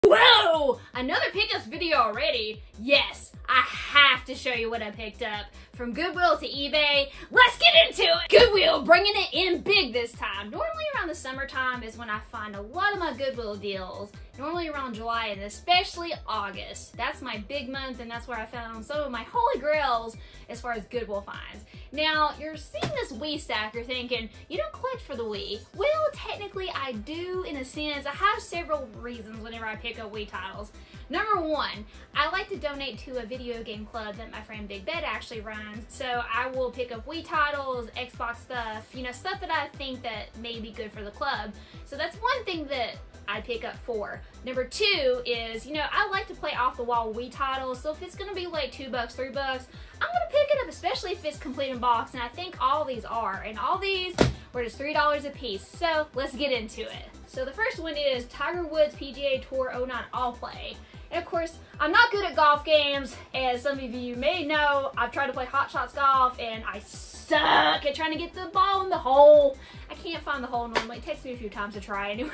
Whoa! Another pickups video already? Yes, I have to show you what I picked up. From Goodwill to eBay, let's get into it! Goodwill, bringing it in big this time. Normally around the summertime is when I find a lot of my Goodwill deals. Normally around July and especially August. That's my big month and that's where I found some of my holy grails as far as Goodwill finds. Now, you're seeing this Wii stack, you're thinking, you don't collect for the Wii. Well, technically I do in a sense. I have several reasons whenever I pick up Wii titles. Number one, I like to donate to a video game club that my friend Big Bed actually runs. So I will pick up Wii titles, Xbox stuff, you know, stuff that I think that may be good for the club. So that's one thing that I pick up for. Number two is, you know, I like to play off the wall Wii titles, so if it's gonna be like $2, $3, I'm gonna pick it up, especially if it's complete in box, and I think all these are, and all these were just $3 a piece. So let's get into it. So the first one is Tiger Woods PGA Tour 09 All Play. And of course, I'm not good at golf games, as some of you may know. I've tried to play Hot Shots Golf, and I suck at trying to get the ball in the hole. I can't find the hole normally. It takes me a few times to try anyway.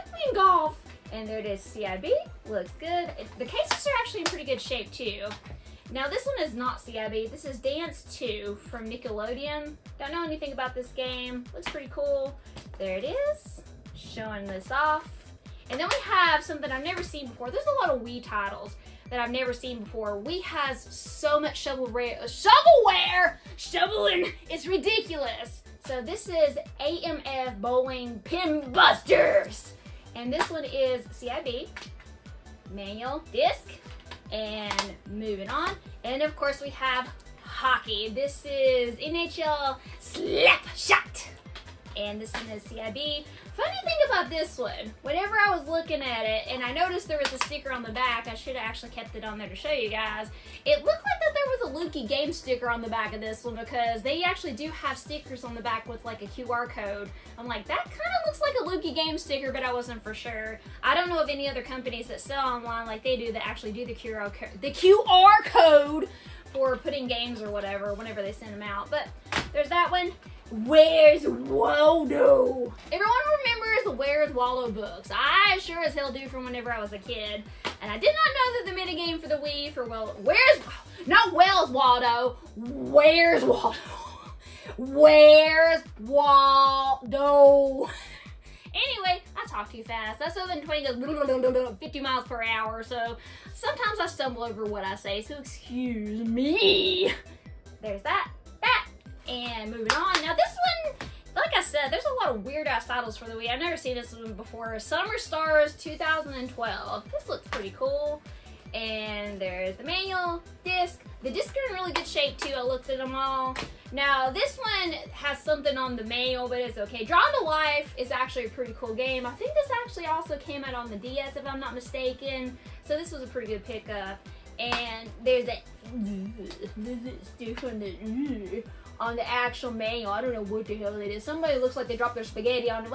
Playing golf. And there it is, CIB. Looks good. The cases are actually in pretty good shape too. Now this one is not CIB. This is Dance 2 from Nickelodeon. Don't know anything about this game. Looks pretty cool. There it is. Showing this off. And then we have something I've never seen before. There's a lot of Wii titles that I've never seen before. Wii has so much shovelware. Shoveling. It's ridiculous. So this is AMF Bowling Pin Busters. And this one is CIB, manual, disc, and moving on. And of course we have hockey. This is NHL Slap Shot. And this one is CIB. Funny thing about this one, whenever I was looking at it, and I noticed there was a sticker on the back, I should have actually kept it on there to show you guys. It looked like that there was a Lukey game sticker on the back of this one because they actually do have stickers on the back with like a QR code. I'm like, that kind of looks like a Lukey game sticker, but I wasn't for sure. I don't know of any other companies that sell online like they do that actually do the QR code for putting games or whatever whenever they send them out. But there's that one. Where's Waldo? Everyone remembers Where's Waldo books. I sure as hell do from whenever I was a kid. And I did not know that the minigame for the Wii for not Where's Waldo, Where's Waldo? Where's Waldo? Anyway, I talk too fast. That Southern twang goes 50 miles per hour, so sometimes I stumble over what I say, so excuse me. There's that. And moving on. Now this one, like I said, there's a lot of weird ass titles for the Wii. I've never seen this one before. Summer Stars 2012. This looks pretty cool. And there's the manual, disc. The discs are in really good shape too. I looked at them all. Now this one has something on the manual, but it's okay. Drawn to Life is actually a pretty cool game. I think this actually also came out on the DS if I'm not mistaken. So this was a pretty good pickup. And there's that on the actual manual. I don't know what the hell it is. Somebody looks like they dropped their spaghetti on it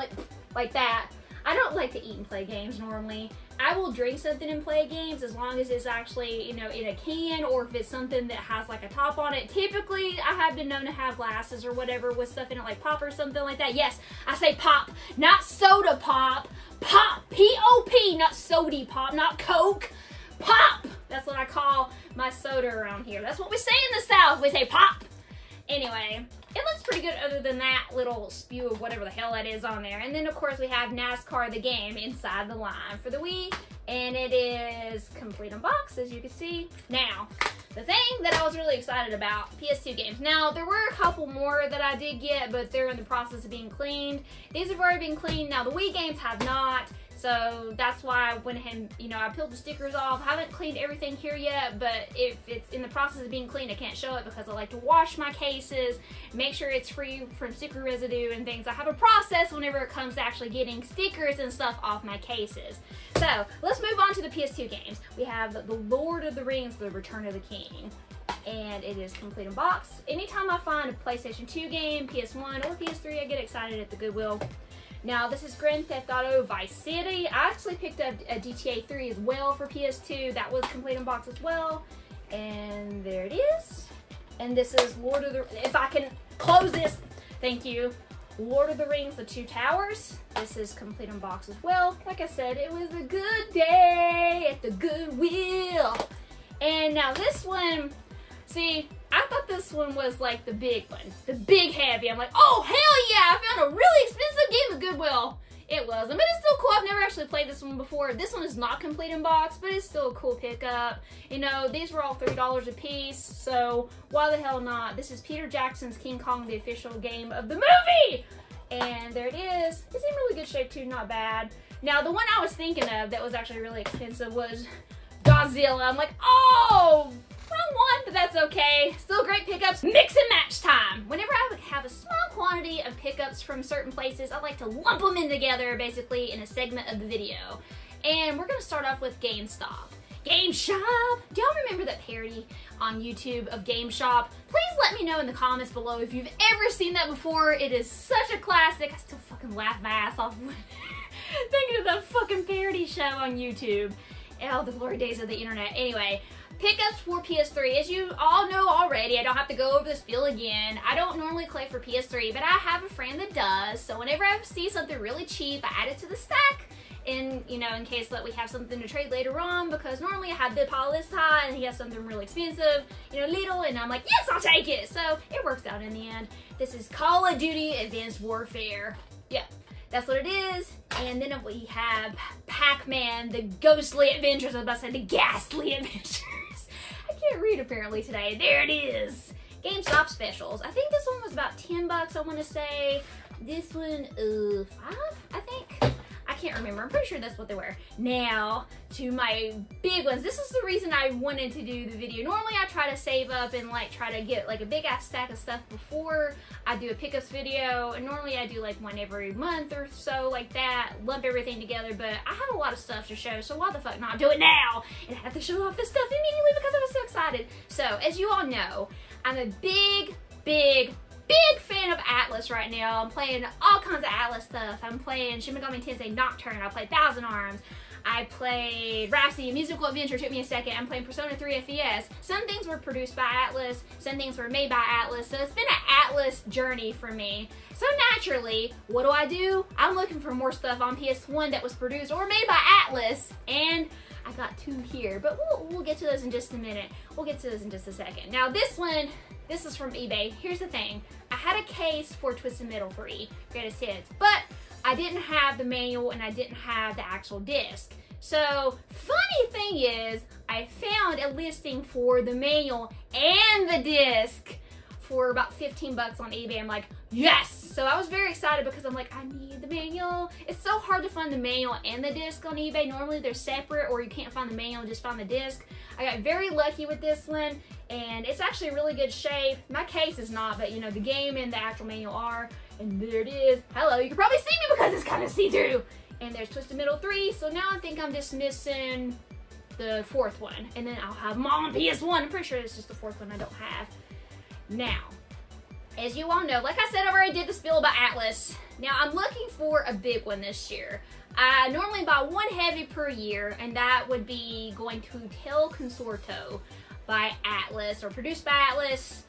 like that. I don't like to eat and play games normally. I will drink something and play games as long as it's actually, you know, in a can, or if it's something that has like a top on it. Typically, I have been known to have glasses or whatever with stuff in it, like pop or something like that. Yes, I say pop, not soda pop. Pop, P-O-P, not sody pop, not Coke. Pop! That's what I call my soda around here. That's what we say in the South. We say pop. Anyway, it looks pretty good other than that little spew of whatever the hell that is on there. And then, of course, we have NASCAR the game inside the line for the Wii. And it is complete in box, as you can see. Now, the thing that I was really excited about, PS2 games. Now, there were a couple more that I did get, but they're in the process of being cleaned. These have already been cleaned. Now, the Wii games have not. So that's why I went ahead and, you know, I peeled the stickers off. I haven't cleaned everything here yet, but if it's in the process of being cleaned, I can't show it because I like to wash my cases, make sure it's free from sticker residue and things. I have a process whenever it comes to actually getting stickers and stuff off my cases. So let's move on to the PS2 games. We have The Lord of the Rings, The Return of the King. And it is complete in box. Anytime I find a PlayStation 2 game, PS1 or PS3, I get excited at the Goodwill. Now, this is Grand Theft Auto Vice City. I actually picked up a GTA 3 as well for PS2. That was complete in box as well. And there it is. And this is Lord of the... If I can close this. Thank you. Lord of the Rings, The Two Towers. This is complete in box as well. Like I said, it was a good day at the Goodwill. And now this one, see, I thought this one was like the big one, the big heavy. I'm like, oh hell yeah, I found a really expensive game at Goodwill. It wasn't, but it's still cool. I've never actually played this one before. This one is not complete in box, but it's still a cool pickup. You know, these were all $3 a piece, so why the hell not? This is Peter Jackson's King Kong, the official game of the movie. And there it is. It's in really good shape too, not bad. Now, the one I was thinking of that was actually really expensive was Godzilla. I'm like, oh, wrong one, but that's okay. Still great pickups. Mix and match time. Whenever I would have a small quantity of pickups from certain places, I like to lump them in together basically in a segment of the video. And we're gonna start off with GameStop. Game Shop! Do y'all remember that parody on YouTube of Game Shop? Please let me know in the comments below if you've ever seen that before. It is such a classic. I still fucking laugh my ass off thinking of that fucking parody show on YouTube. Oh, the glory days of the internet. Anyway, pickups for PS3. As you all know already, I don't have to go over the spiel again. I don't normally play for PS3, but I have a friend that does. So whenever I see something really cheap, I add it to the stack. In, you know, in case that we have something to trade later on, because normally I have the pile this high and he has something really expensive, you know, little, and I'm like, yes, I'll take it. So it works out in the end. This is Call of Duty Advanced Warfare. Yeah, that's what it is. And then we have Pac-Man, the Ghostly Adventures. I was about to say the Ghastly Adventures. I can't read apparently today. There it is. GameStop specials. I think this one was about 10 bucks, I want to say. This one, 5, I think. I can't remember. I'm pretty sure that's what they were. Now, to my big ones. This is the reason I wanted to do the video. Normally, I try to save up and like try to get like a big ass stack of stuff before I do a pickups video. And normally I do like one every month or so like that. Lump everything together. But I have a lot of stuff to show. So why the fuck not do it now? And I have to show off this stuff immediately because I was so excited. So, as you all know, I'm a big fan of Atlus right now. I'm playing all kinds of Atlus stuff. I'm playing Shin Megami Tensei Nocturne. I played Thousand Arms. I played Rhapsody, A Musical Adventure. Took me a second. I'm playing Persona 3 FES. Some things were produced by Atlus. Some things were made by Atlus. So it's been an Atlus journey for me. So naturally, what do? I'm looking for more stuff on PS1 that was produced or made by Atlus. And I got 2 here. But we'll get to those in just a minute. We'll get to those in just a second. Now this one, this is from eBay. Here's the thing. I had a case for Twisted Metal 3, Greatest Hits, but I didn't have the manual and I didn't have the actual disc. So, funny thing is, I found a listing for the manual and the disc for about 15 bucks on eBay. I'm like, yes! So I was very excited because I'm like, I need the manual. It's so hard to find the manual and the disc on eBay. Normally they're separate, or you can't find the manual and just find the disc. I got very lucky with this one, and it's actually in really good shape. My case is not, but you know, the game and the actual manual are. And there it is. Hello, you can probably see me because it's kind of see-through. And there's Twisted Metal 3, so now I think I'm just missing the 4th one. And then I'll have them all on PS1. I'm pretty sure it's just the 4th one I don't have. Now, as you all know, like I said, I already did the spiel about Atlus. Now, I'm looking for a big one this year. I normally buy one heavy per year, and that would be going to Tel Consorto by Atlus, or produced by Atlus.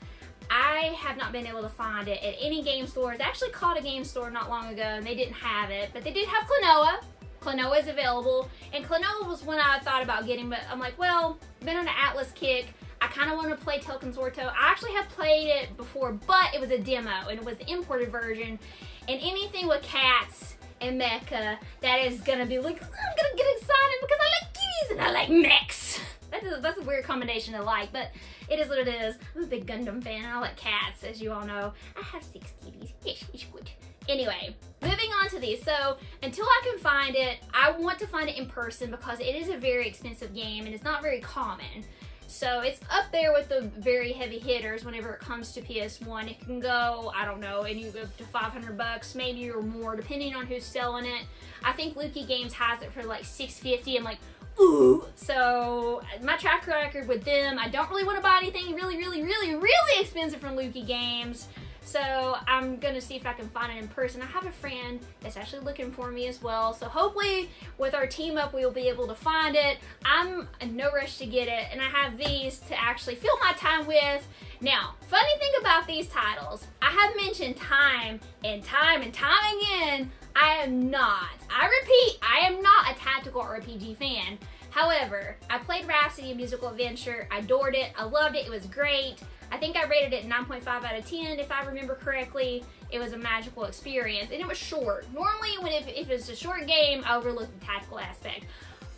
I have not been able to find it at any game stores. I actually called a game store not long ago, and they didn't have it, but they did have Klonoa. Klonoa is available, and Klonoa was one I thought about getting, but I'm like, well, been on an Atlus kick. I kind of want to play Tel Consorto. I actually have played it before, but it was a demo, and it was the imported version. And anything with cats and mecha, that is gonna be like, I'm gonna get excited because I like kitties and I like mechs. That's a weird combination to like, but it is what it is. I'm a big Gundam fan, and I like cats, as you all know. I have 6 kitties. Yes, it's good. Anyway, moving on to these. So, until I can find it, I want to find it in person because it is a very expensive game and it's not very common. So it's up there with the very heavy hitters whenever it comes to PS1. It can go, I don't know, and you go up to 500 bucks, maybe, or more, depending on who's selling it. I think Lukey Games has it for like $650. I'm like, ooh. So my track record with them, I don't really want to buy anything really expensive from Lukey Games. So I'm gonna see if I can find it in person. I have a friend that's actually looking for me as well. So hopefully with our team up, we'll be able to find it. I'm in no rush to get it, and I have these to actually fill my time with. Now, funny thing about these titles, I have mentioned time and time again, I am not a tactical RPG fan. However, I played Rhapsody, a musical adventure. I adored it. I loved it. It was great. I think I rated it 9.5 out of 10 if I remember correctly. It was a magical experience, and it was short. Normally, if it's a short game, I overlook the tactical aspect.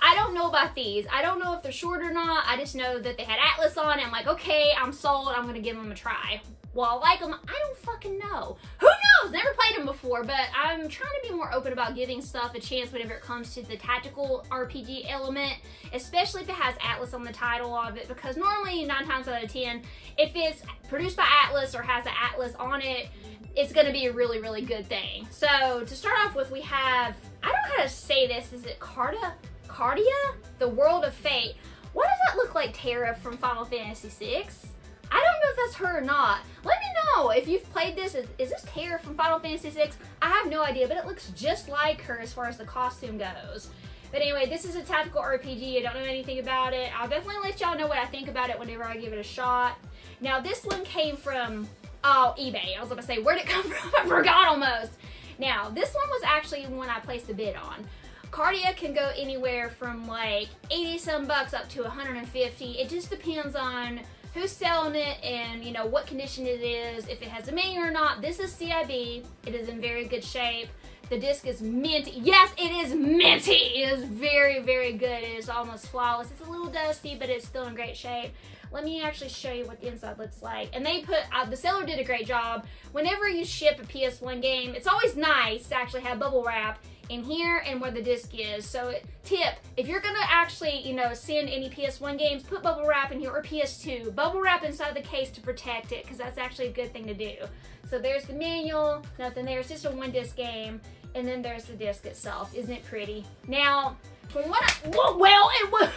I don't know about these. I don't know if they're short or not. I just know that they had Atlus on it. I'm like, okay, I'm sold. I'm gonna give them a try. Well, I like them. I don't fucking know. Who knows? Never played them before, but I'm trying to be more open about giving stuff a chance whenever it comes to the tactical RPG element, especially if it has Atlus on the title of it, because normally 9 times out of 10, if it's produced by Atlus or has the Atlus on it, it's gonna be a really, really good thing. So to start off with, we have, I don't know how to say this, is it Cardia? The World of Fate. Why does that look like Terra from Final Fantasy VI? I don't know if that's her or not. Let me know if you've played this. Is this Terra from Final Fantasy VI? I have no idea, but it looks just like her as far as the costume goes. But anyway, this is a tactical RPG. I don't know anything about it. I'll definitely let y'all know what I think about it whenever I give it a shot. Now, this one came from, eBay. I was gonna say, where'd it come from? I forgot almost. Now, this one was actually one I placed a bid on. Cardia can go anywhere from like 80 some bucks up to 150. It just depends on who's selling it and, you know, what condition it is, if it has a manual or not. This is CIB. It is in very good shape. The disc is minty. Yes, it is minty. It is very, very good. It is almost flawless. It's a little dusty, but it's still in great shape. Let me actually show you what the inside looks like. And they put, the seller did a great job. Whenever you ship a PS1 game, it's always nice to actually have bubble wrap in here and where the disc is. So tip, if you're gonna actually, you know, send any PS1 games, put bubble wrap in here, or PS2. Bubble wrap inside the case to protect it, because that's actually a good thing to do. So there's the manual, nothing there. It's just a 1-disc game. And then there's the disc itself. Isn't it pretty? Now, from what it was,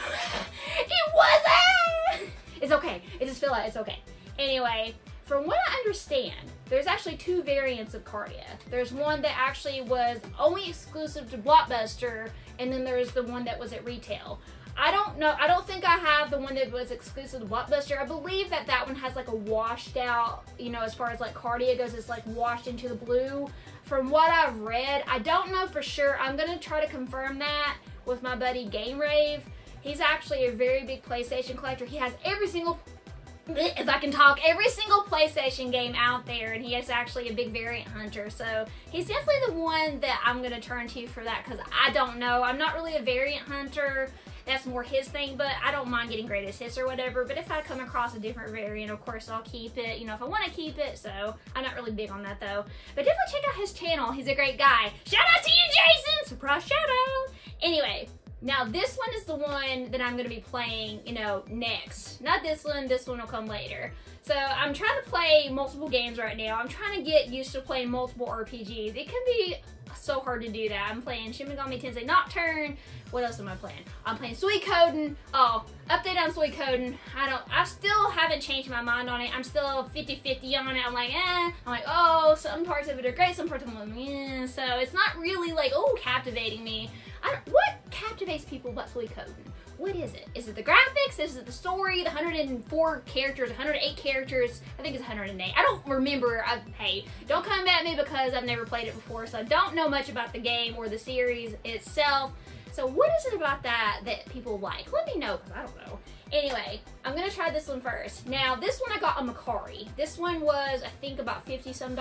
it wasn't! It's okay. I just feel like it's okay. Anyway, from what I understand, there's actually 2 variants of Cardia. There's one that actually was only exclusive to Blockbuster, and then there's the one that was at retail. I don't know. I don't think I have the one that was exclusive to Blockbuster. I believe that that one has like a washed out, you know, as far as like Cardia goes, it's like washed into the blue. From what I've read, I don't know for sure. I'm gonna try to confirm that with my buddy Game Rave. He's actually a very big PlayStation collector. He has every single, if I can talk, every single PlayStation game out there, and he is actually a big variant hunter. So he's definitely the one that I'm gonna turn to for that, because I don't know. I'm not really a variant hunter. That's more his thing, but I don't mind getting greatest hits or whatever. But if I come across a different variant, of course I'll keep it, you know, if I want to keep it. So I'm not really big on that though. But definitely check out his channel. He's a great guy. Shout out to you, Jason! Surprise shout out! Anyway, now this one is the one that I'm going to be playing, you know, next. Not this one will come later. So I'm trying to play multiple games right now. I'm trying to get used to playing multiple RPGs. It can be so hard to do that. I'm playing Shin Megami Tensei Nocturne. What else am I playing? I'm playing Suikoden. Oh, update on Suikoden. I still haven't changed my mind on it. I'm still 50-50 on it. I'm like, I'm like, oh, some parts of it are great, some parts of it are like, eh. So it's not really like, oh, captivating me. What captivates people about Suikoden? What is it? Is it the graphics? Is it the story? The 104 characters, 108 characters? I think it's 108. I don't remember. Hey, don't come at me because I've never played it before, so I don't know much about the game or the series itself. So what is it about that people like? Let me know, because I don't know. Anyway, I'm gonna try this one first. Now, this one I got on Macari. This one was, I think, about $50 some,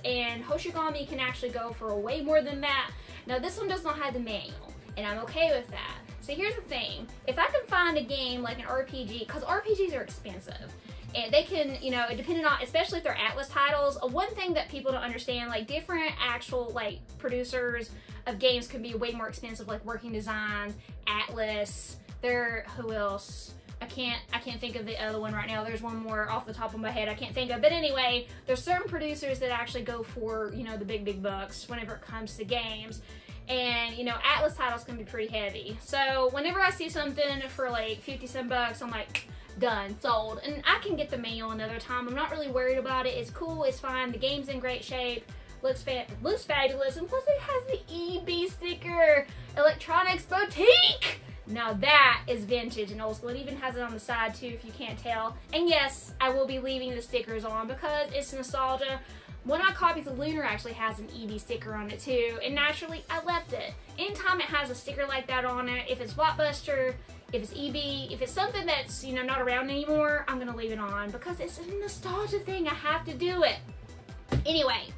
and Hoshigami can actually go for way more than that. Now, this one does not have the manual, and I'm okay with that. So here's the thing, if I can find a game like an RPG, because RPGs are expensive, and they can, you know, depending on, especially if they're Atlus titles, one thing that people don't understand, like different actual like producers of games can be way more expensive, like Working Designs, Atlus, who else? I can't think of the other one right now. There's one more off the top of my head I can't think of. But anyway, there's certain producers that actually go for, you know, the big bucks whenever it comes to games. And, you know, Atlus titles can be pretty heavy. So whenever I see something for like 50 some bucks, I'm like, Done, sold. And I can get the manual another time. I'm not really worried about it. It's cool, it's fine. The game's in great shape. Looks fabulous. And plus it has the EB sticker. Electronics Boutique. Now that is vintage and old school. It even has it on the side too, if you can't tell. And yes, I will be leaving the stickers on because it's nostalgia. One of my copies of Lunar actually has an EB sticker on it too, and naturally I left it. Anytime it has a sticker like that on it, if it's Blockbuster, if it's EB, if it's something that's, you know, not around anymore, I'm gonna leave it on because it's a nostalgia thing. I have to do it. Anyway,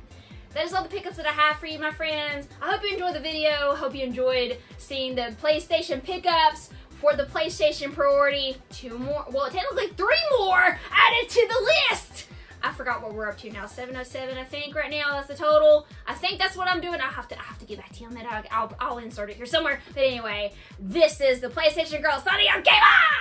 that is all the pickups that I have for you, my friends. I hope you enjoyed the video. Hope you enjoyed seeing the PlayStation pickups for the PlayStation Priority. 2 more, well, technically 3 more added to the list. I forgot what we're up to now. 707, I think, right now. That's the total. I think that's what I'm doing. I have to get back to you on that. I'll insert it here somewhere. But anyway, this is the PlayStation Girl signing out. Game on!